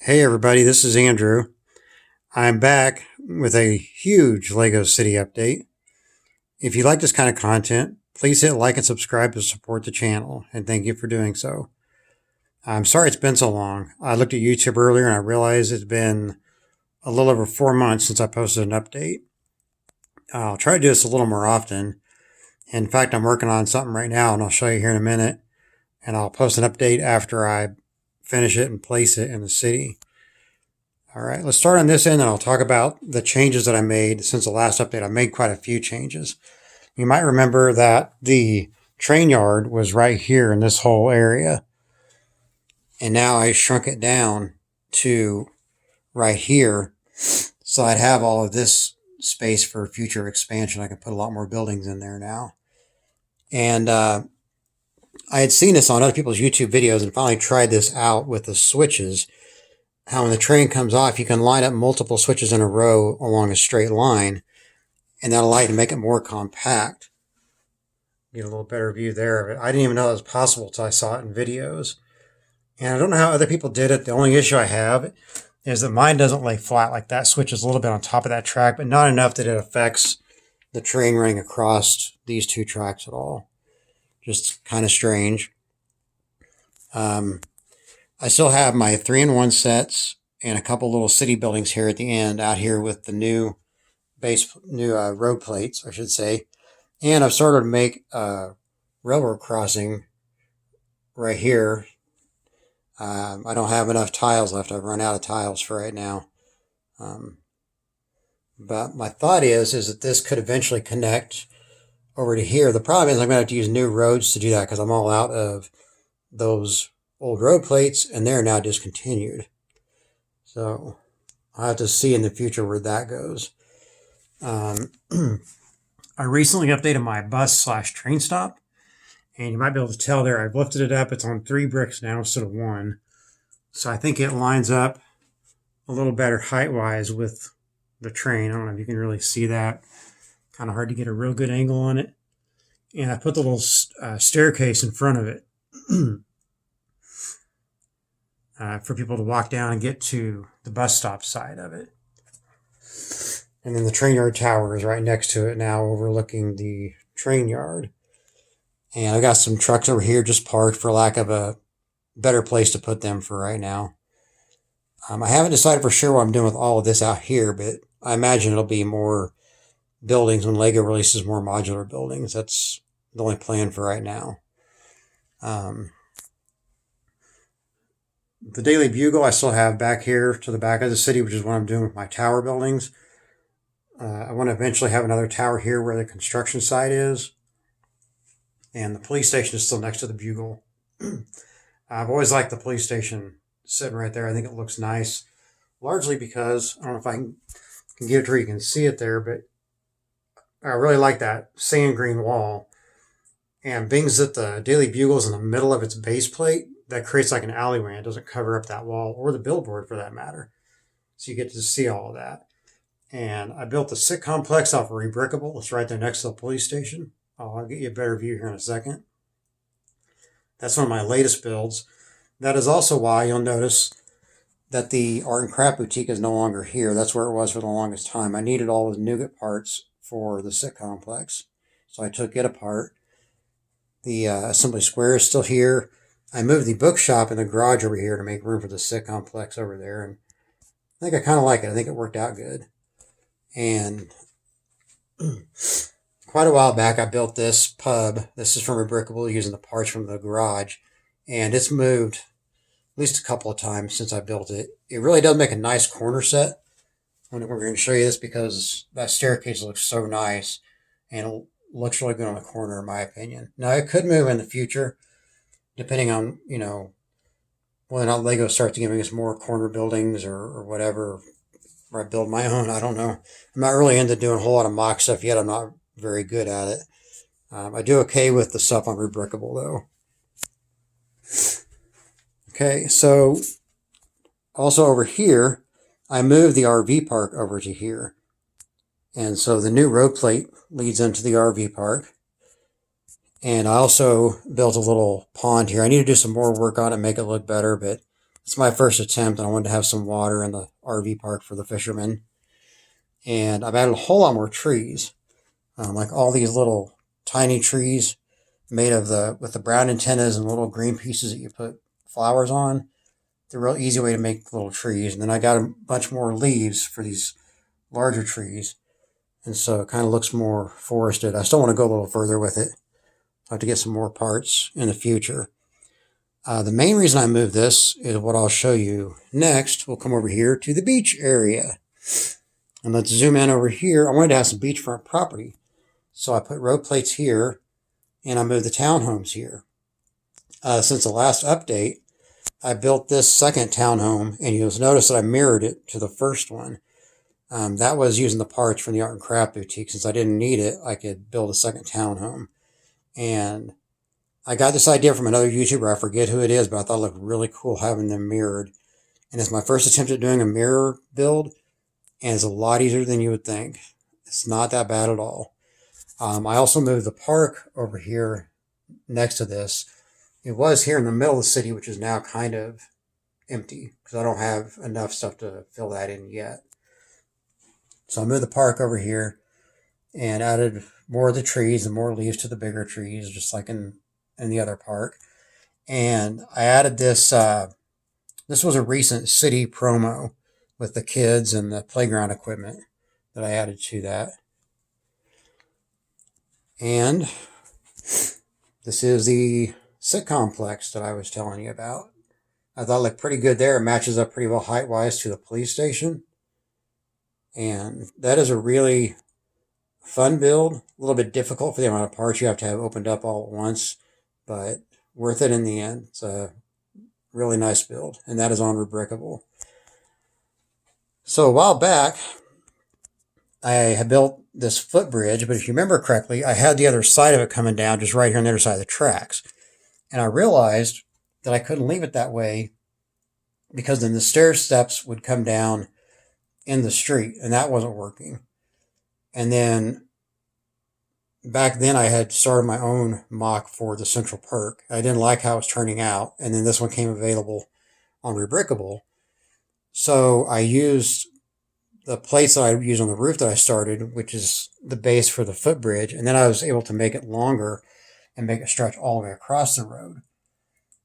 Hey everybody, this is Andrew. I'm back with a huge Lego City update. If you like this kind of content, please hit like and subscribe to support the channel, and thank you for doing so. I'm sorry it's been so long. I looked at YouTube earlier and I realized it's been a little over 4 months since I posted an update. I'll try to do this a little more often. In fact, I'm working on something right now and I'll show you here in a minute. And I'll post an update after I finish it and place it in the city. All right, let's start on this end and I'll talk about the changes that I made since the last update. I made quite a few changes. You might remember that the train yard was right here in this whole area. And now I shrunk it down to right here. So I'd have all of this space for future expansion. I can put a lot more buildings in there now. And I had seen this on other people's YouTube videos and finally tried this out with the switches. How when the train comes off, you can line up multiple switches in a row along a straight line, and that'll allow you to make it more compact. Get a little better view there of it. I didn't even know it was possible until I saw it in videos. And I don't know how other people did it. The only issue I have is that mine doesn't lay flat like that. Switch is a little bit on top of that track, but not enough that it affects the train running across these two tracks at all. Just kind of strange. I still have my 3-in-1 sets and a couple little city buildings here at the end out here with the new road plates, I should say. And I've started to make a railroad crossing right here. I don't have enough tiles left. I've run out of tiles for right now. But my thought is that this could eventually connect over to here. The problem is I'm going to have to use new roads to do that because I'm all out of those old road plates and they're now discontinued. So I'll have to see in the future where that goes. I recently updated my bus/train stop, and you might be able to tell there I've lifted it up. It's on 3 bricks now instead of 1. So I think it lines up a little better height-wise with the train. I don't know if you can really see that. Kind of hard to get a real good angle on it. And I put the little staircase in front of it for people to walk down and get to the bus stop side of it. And then the train yard tower is right next to it now, overlooking the train yard. And I got some trucks over here just parked for lack of a better place to put them for right now. I haven't decided for sure what I'm doing with all of this out here, but I imagine it'll be more buildings when Lego releases more modular buildings. That's the only plan for right now. The Daily Bugle I still have back here to the back of the city, which is what I'm doing with my tower buildings. I want to eventually have another tower here where the construction site is. And the police station is still next to the Bugle. I've always liked the police station sitting right there. I think it looks nice. Largely because, I don't know if I can get it to where you can see it there, but I really like that sand green wall. And being that the Daily Bugle is in the middle of its base plate, that creates like an alleyway. It doesn't cover up that wall or the billboard for that matter. So you get to see all of that. And I built the SIT complex off of Rebrickable. It's right there next to the police station. I'll get you a better view here in a second. That's one of my latest builds. That is also why you'll notice that the Art and Craft Boutique is no longer here. That's where it was for the longest time. I needed all the nougat parts for the SIT complex. So I took it apart. The assembly square is still here. I moved the bookshop in the garage over here to make room for the SIT complex over there. And I think I kind of like it. I think it worked out good. And quite a while back, I built this pub. This is from Rebrickable using the parts from the garage. And it's moved at least a couple of times since I built it. It really does make a nice corner set. We're going to show you this because that staircase looks so nice. And it looks really good on the corner, in my opinion. Now, it could move in the future, depending on, whether or not Lego starts giving us more corner buildings or whatever. Or I build my own, I don't know. I'm not really into doing a whole lot of mock stuff yet. I'm not very good at it. I do okay with the stuff on Rebrickable, though. Okay, so also over here, I moved the RV park over to here. And so the new road plate leads into the RV park. And I also built a little pond here. I need to do some more work on it, make it look better, but It's my first attempt, and I wanted to have some water in the RV park for the fishermen. And I've added a whole lot more trees, like all these little tiny trees made of with the brown antennas and little green pieces that you put flowers on. It's a real easy way to make little trees. And then I got a bunch more leaves for these larger trees. And so it kind of looks more forested. I still want to go a little further with it. I'll have to get some more parts in the future. The main reason I moved this is what I'll show you next. We'll come over here to the beach area. And let's zoom in over here. I wanted to have some beachfront property. So I put road plates here, and I moved the townhomes here. Since the last update, I built this second townhome, and you'll notice that I mirrored it to the first one. That was using the parts from the Art and Craft Boutique. Since I didn't need it, I could build a second townhome. And I got this idea from another YouTuber. I forget who it is, but I thought it looked really cool having them mirrored. And it's my first attempt at doing a mirror build, and it's a lot easier than you would think. It's not that bad at all. I also moved the park over here next to this. It was here in the middle of the city, which is now kind of empty because I don't have enough stuff to fill that in yet. So I moved the park over here and added more of the trees and more leaves to the bigger trees, just like in the other park. And I added this. This was a recent city promo with the kids and the playground equipment that I added to that. And this is the sitcomplex that I was telling you about. I thought it looked pretty good there. It matches up pretty well height-wise to the police station. And that is a really fun build. A little bit difficult for the amount of parts you have to have opened up all at once, but worth it in the end. It's a really nice build, and that is on Rubricable. So a while back, I had built this footbridge, but if you remember correctly, I had the other side of it coming down just right here on the other side of the tracks. And I realized that I couldn't leave it that way because then the stair steps would come down in the street, and that wasn't working. And then back then I had started my own mock for the Central Perk. I didn't like how it was turning out, and then this one came available on Rubricable. So I used the plates that I used on the roof that I started, which is the base for the footbridge, and then I was able to make it longer and make it stretch all the way across the road.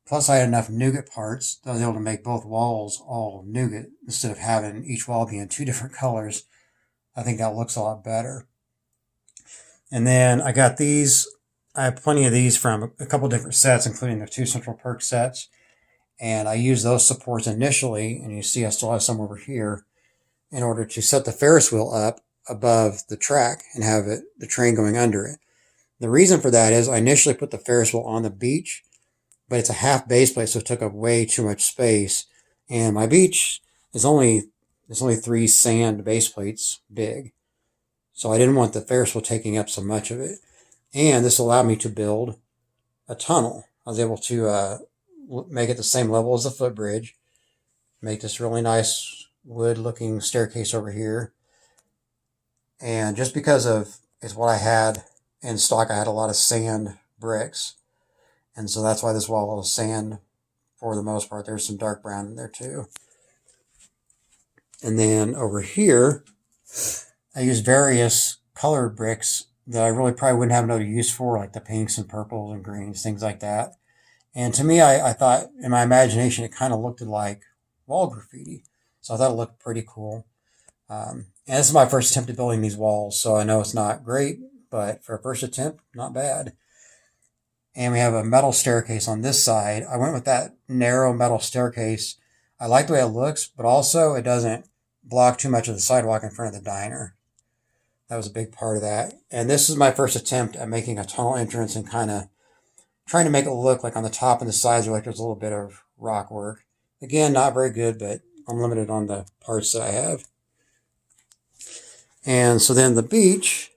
Plus I had enough nougat parts that I was able to make both walls all nougat instead of having each wall being two different colors. I think that looks a lot better. And then I got these. I have plenty of these from a couple different sets, including the 2 Central Perk sets. And I used those supports initially, and you see I still have some over here, in order to set the Ferris wheel up above the track and have the train going under it. The reason for that is I initially put the Ferris wheel on the beach, but it's a half base plate, so it took up way too much space. And my beach is only 3 sand base plates big. So I didn't want the Ferris wheel taking up so much of it. And this allowed me to build a tunnel. I was able to make it the same level as the footbridge, make this really nice wood-looking staircase over here. And just because of it's what I had in stock, I had a lot of sand bricks. And so that's why this wall is sand for the most part. There's some dark brown in there too. And then over here, I used various colored bricks that I really probably wouldn't have no use for, like the pinks and purples and greens, things like that. And to me, I thought, in my imagination, it kind of looked like wall graffiti. So I thought it looked pretty cool. And this is my first attempt at building these walls, so I know it's not great, but for a first attempt, not bad. And we have a metal staircase on this side. I went with that narrow metal staircase. I like the way it looks, but also it doesn't block too much of the sidewalk in front of the diner. That was a big part of that. And this is my first attempt at making a tunnel entrance and kind of trying to make it look like on the top and the sides like there's a little bit of rock work. Again, not very good, but I'm limited on the parts that I have. And so then the beach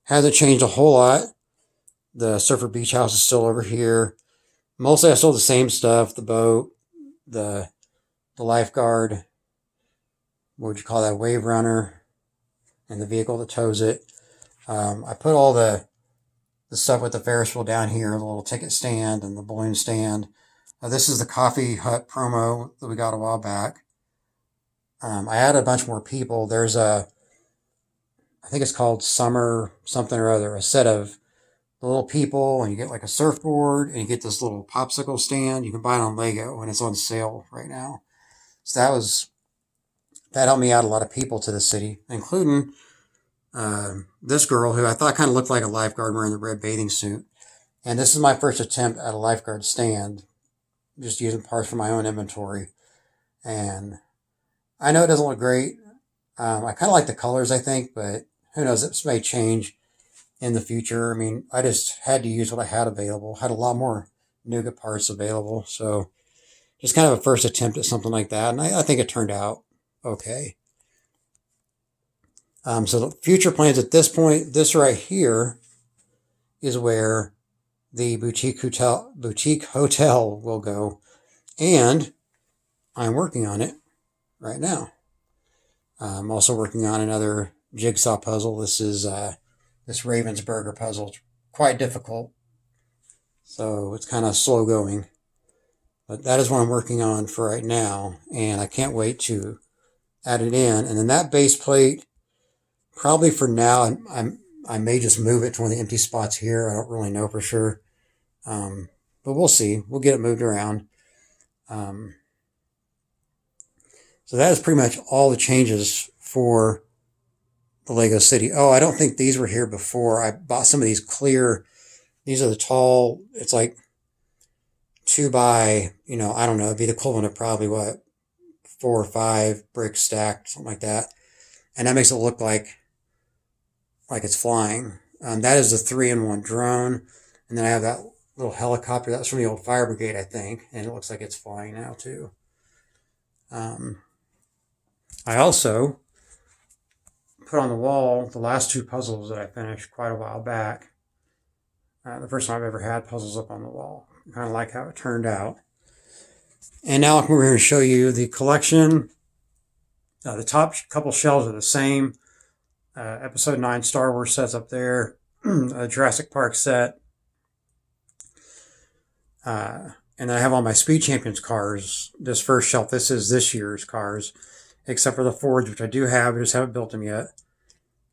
hasn't changed a whole lot. The Surfer Beach House is still over here. Mostly I sold the same stuff, the boat, the lifeguard, what would you call that, wave runner, and the vehicle that tows it. I put all the stuff with the Ferris wheel down here, the little ticket stand and the balloon stand. This is the Coffee Hut promo that we got a while back. I added a bunch more people. There's I think it's called Summer something or other, a set of the little people, and you get like a surfboard, and you get this little popsicle stand. You can buy it on Lego, and it's on sale right now. So that helped me out a lot of people to the city, including this girl who I thought kind of looked like a lifeguard wearing the red bathing suit. And this is my first attempt at a lifeguard stand, just using parts from my own inventory. And I know it doesn't look great. I kind of like the colors, I think, but who knows? This may change in the future. I mean, I just had to use what I had available. Had a lot more nougat parts available, so just kind of a first attempt at something like that, and I think it turned out okay. So the future plans at this point, this right here is where the boutique hotel will go, and I'm working on it right now. I'm also working on another jigsaw puzzle. This is this Ravensburger puzzle. It's quite difficult, so it's kind of slow going. But that is what I'm working on for right now, and I can't wait to add it in. And then that base plate, probably for now, I may just move it to one of the empty spots here. I don't really know for sure, but we'll see. We'll get it moved around. So that is pretty much all the changes for the Lego City. Oh, I don't think these were here before. I bought some of these clear. These are the tall. It's like 2 by, I don't know. It'd be the equivalent of probably 4 or 5 bricks stacked, something like that. And that makes it look like it's flying. That is the 3-in-1 drone. And then I have that little helicopter. That was from the old fire brigade, I think. And it looks like it's flying now, too. I also put on the wall the last 2 puzzles that I finished quite a while back. The first time I've ever had puzzles up on the wall. I kind of like how it turned out. And now we're going to show you the collection. The top couple shelves are the same. Episode 9 Star Wars sets up there. A Jurassic Park set. And then I have all my Speed Champions cars. This first shelf, this is this year's cars. Except for the Fords, which I do have. I just haven't built them yet.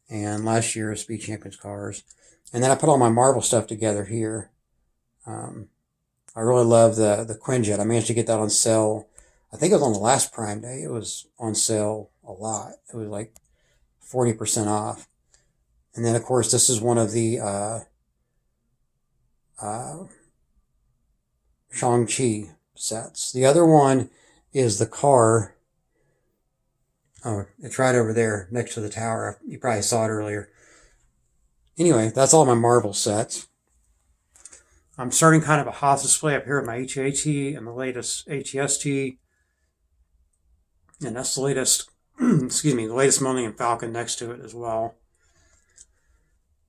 And last year's Speed Champions cars. And then I put all my Marvel stuff together here. I really love the Quinjet. I managed to get that on sale. I think it was on the last Prime Day. It was on sale a lot. It was like 40% off. And then, of course, this is one of the Shang-Chi sets. The other one is the car. Oh, it's right over there next to the tower. You probably saw it earlier. Anyway, that's all my Marvel sets. I'm starting kind of a Hoth display up here with my HAT and the latest HEST. And that's the latest, the latest Millennium Falcon next to it as well.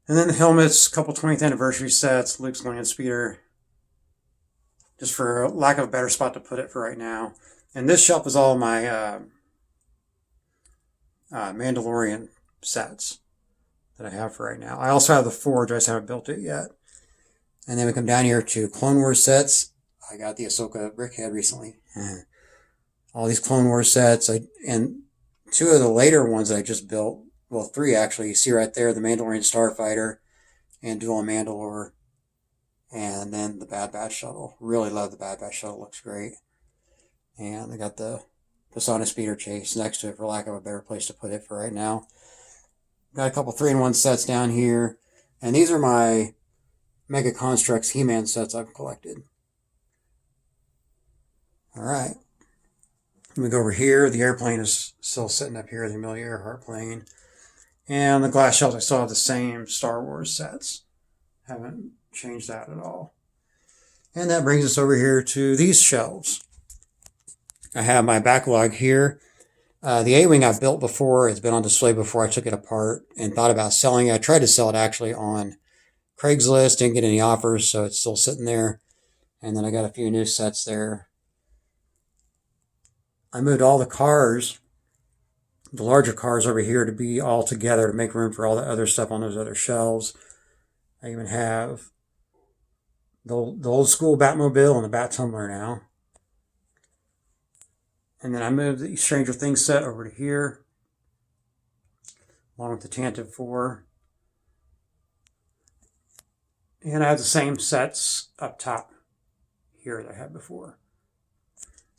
And then the helmets, a couple 20th anniversary sets, Luke's land speeder. Just for lack of a better spot to put it for right now. And this shelf is all my Mandalorian sets that I have for right now. I also have the Forge. I just haven't built it yet. And then we come down here to Clone Wars sets. I got the Ahsoka Brickhead recently. All these Clone Wars sets. And 2 of the later ones I just built. Well, 3 actually. You see right there, the Mandalorian Starfighter and Duel Mandalore. And then the Bad Batch shuttle. Really love the Bad Batch shuttle. Looks great. And I got the Sonic Speeder Chase next to it, for lack of a better place to put it for right now. Got a couple 3-in-1 sets down here. And these are my Mega Construx He-Man sets I've collected. Alright. Let me go over here. The airplane is still sitting up here, the Amelia Earhart plane. And the glass shelves, I still have the same Star Wars sets. Haven't changed that at all. And that brings us over here to these shelves. I have my backlog here. The A-Wing I've built before. It's been on display before. I took it apart and thought about selling it. I tried to sell it actually on Craigslist. Didn't get any offers, so it's still sitting there. And then I got a few new sets there. I moved all the cars, the larger cars over here, to be all together to make room for all the other stuff on those other shelves. I even have the old school Batmobile and the Bat Tumbler now. And then I moved the Stranger Things set over to here, along with the Tantive 4. And I have the same sets up top here that I had before.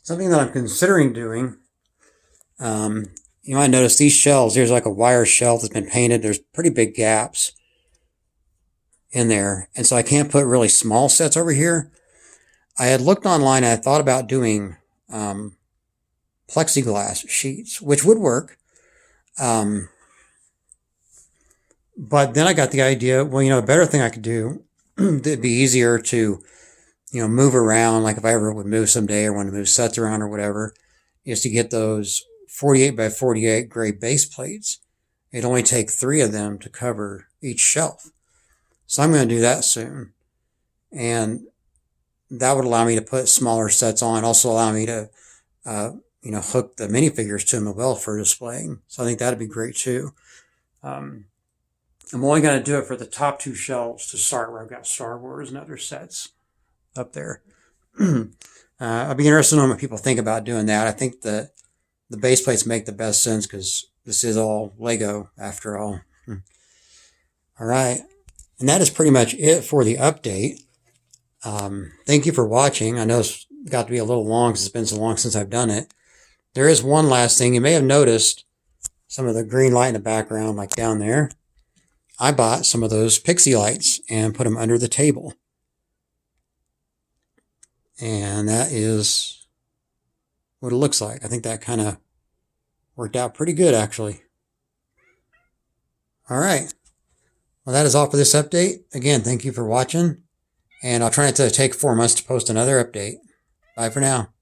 Something that I'm considering doing, you might notice these shelves, there's like a wire shelf that's been painted. There's pretty big gaps in there. And so I can't put really small sets over here. I had looked online and I thought about doing plexiglass sheets, which would work. But then I got the idea, well, a better thing I could do, it'd be easier to, move around, like if I ever would move someday or want to move sets around or whatever, is to get those 48 by 48 gray base plates. It'd only take 3 of them to cover each shelf. So I'm going to do that soon. And that would allow me to put smaller sets on, also allow me to, hook the minifigures to them as well for displaying. So I think that'd be great too. I'm only going to do it for the top 2 shelves to start, where I've got Star Wars and other sets up there. I'd be interested in what people think about doing that. I think the base plates make the best sense because this is all Lego after all. All right. And that is pretty much it for the update. Thank you for watching. I know it's got to be a little long because it's been so long since I've done it. There is one last thing. You may have noticed some of the green light in the background, like down there. I bought some of those pixie lights and put them under the table. And that is what it looks like. I think that kind of worked out pretty good, actually. All right. Well, that is all for this update. Again, thank you for watching. And I'll try not to take 4 months to post another update. Bye for now.